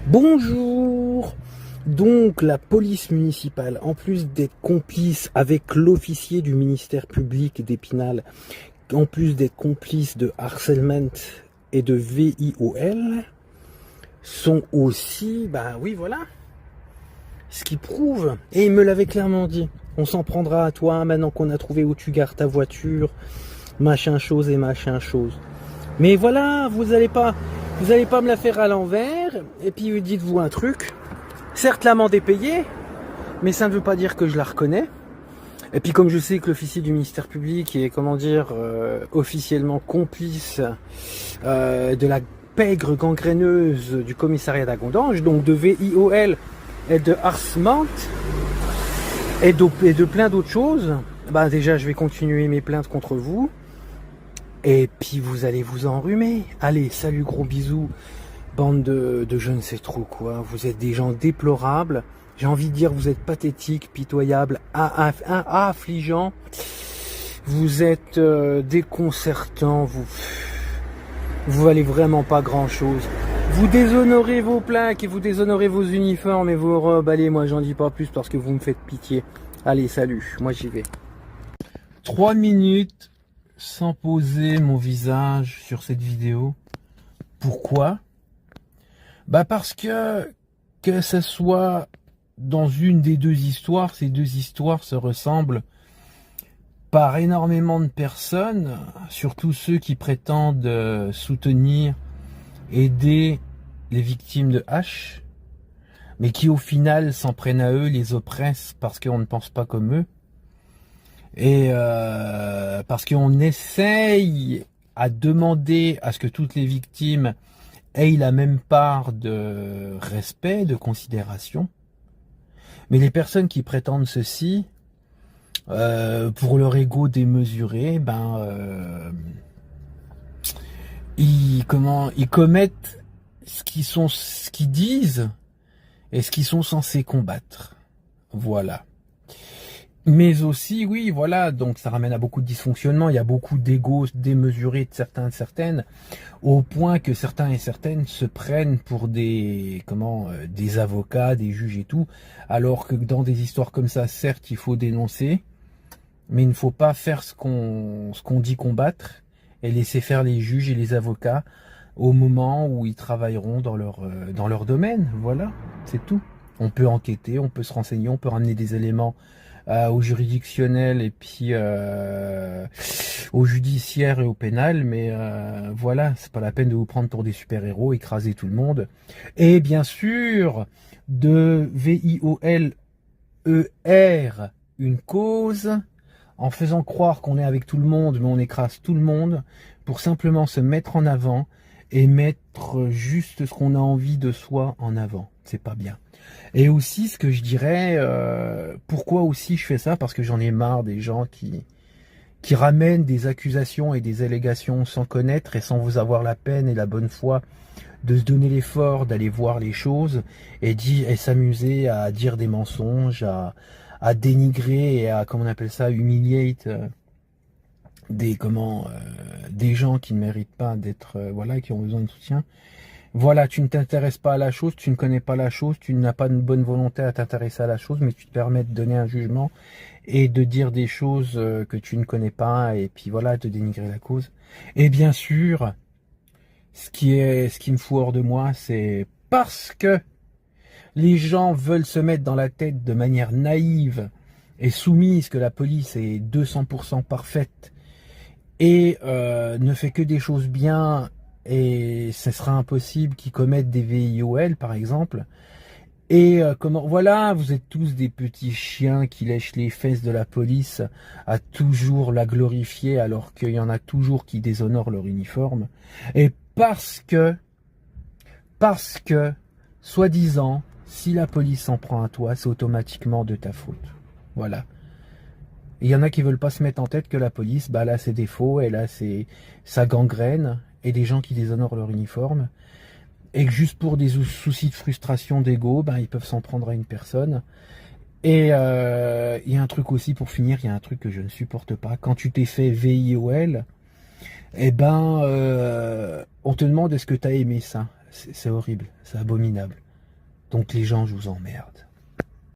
Bonjour. Donc la police municipale, en plus d'être complice avec l'officier du ministère public d'Épinal, en plus d'être complice de harcèlement et de VIOL, sont aussi, bah oui voilà, ce qui prouve, et il me l'avait clairement dit, on s'en prendra à toi maintenant qu'on a trouvé où tu gares ta voiture, machin chose et machin chose. Mais voilà, vous allez pas me la faire à l'envers. Et puis dites-vous un truc. Certes, l'amende est payée, mais ça ne veut pas dire que je la reconnais. Et puis comme je sais que l'officier du ministère public est, comment dire, officiellement complice de la pègre gangréneuse du commissariat d'Agondange, donc de VIOL et de harcèlement et de plein d'autres choses, bah déjà je vais continuer mes plaintes contre vous. Et puis vous allez vous enrhumer. Allez, salut, gros bisous, bande de je ne sais trop quoi. Vous êtes des gens déplorables. J'ai envie de dire, vous êtes pathétiques, pitoyables, affligeants. Vous êtes déconcertants. Vous valez vraiment pas grand chose. Vous déshonorez vos plaques et vous déshonorez vos uniformes et vos robes. Allez, moi j'en dis pas plus parce que vous me faites pitié. Allez, salut, moi j'y vais. 3 minutes sans poser mon visage sur cette vidéo. Pourquoi? Bah parce que ce soit dans une des deux histoires, ces deux histoires se ressemblent par énormément de personnes, surtout ceux qui prétendent soutenir, aider les victimes de H, mais qui au final s'en prennent à eux, les oppressent parce qu'on ne pense pas comme eux. Et parce qu'on essaye à demander à ce que toutes les victimes aient la même part de respect, de considération. Mais les personnes qui prétendent ceci, pour leur ego démesuré, ils commettent ce qu'ils disent et ce qu'ils sont censés combattre. Voilà. Mais aussi, oui, voilà, donc ça ramène à beaucoup de dysfonctionnements, il y a beaucoup d'ego démesurés de certains et certaines, au point que certains et certaines se prennent pour des avocats, des juges et tout, alors que dans des histoires comme ça, certes, il faut dénoncer, mais il ne faut pas faire ce qu'on dit combattre, et laisser faire les juges et les avocats au moment où ils travailleront dans leur domaine, voilà, c'est tout. On peut enquêter, on peut se renseigner, on peut ramener des éléments au juridictionnel et puis au judiciaire et au pénal, mais voilà, c'est pas la peine de vous prendre pour des super-héros, écraser tout le monde. Et bien sûr, de VIOLER une cause, en faisant croire qu'on est avec tout le monde, mais on écrase tout le monde, pour simplement se mettre en avant et mettre juste ce qu'on a envie de soi en avant. C'est pas bien. Et aussi, ce que je dirais, pourquoi aussi je fais ça? Parce que j'en ai marre des gens qui ramènent des accusations et des allégations sans connaître et sans vous avoir la peine et la bonne foi de se donner l'effort d'aller voir les choses et s'amuser à dire des mensonges, à dénigrer et à, comment on appelle ça, humiliate des gens qui ne méritent pas d'être, voilà, qui ont besoin de soutien. Voilà, tu ne t'intéresses pas à la chose, tu ne connais pas la chose, tu n'as pas de bonne volonté à t'intéresser à la chose, mais tu te permets de donner un jugement et de dire des choses que tu ne connais pas, et puis voilà, de dénigrer la cause. Et bien sûr, ce qui me fout hors de moi, c'est parce que les gens veulent se mettre dans la tête de manière naïve et soumise que la police est 200% parfaite et ne fait que des choses bien, et ce sera impossible qu'ils commettent des VIOL par exemple. Et voilà, vous êtes tous des petits chiens qui lèchent les fesses de la police à toujours la glorifier, alors qu'il y en a toujours qui déshonorent leur uniforme. Et parce que soi-disant, si la police s'en prend à toi, c'est automatiquement de ta faute. Voilà. Il y en a qui veulent pas se mettre en tête que la police, bah là c'est des faux, et là c'est ça gangrène, et des gens qui déshonorent leur uniforme, et que juste pour des soucis de frustration, d'ego, ils peuvent s'en prendre à une personne. Et il y a un truc aussi, pour finir, il y a un truc que je ne supporte pas. Quand tu t'es fait VIOL, on te demande est-ce que tu as aimé ça. C'est horrible, c'est abominable. Donc les gens, je vous emmerde.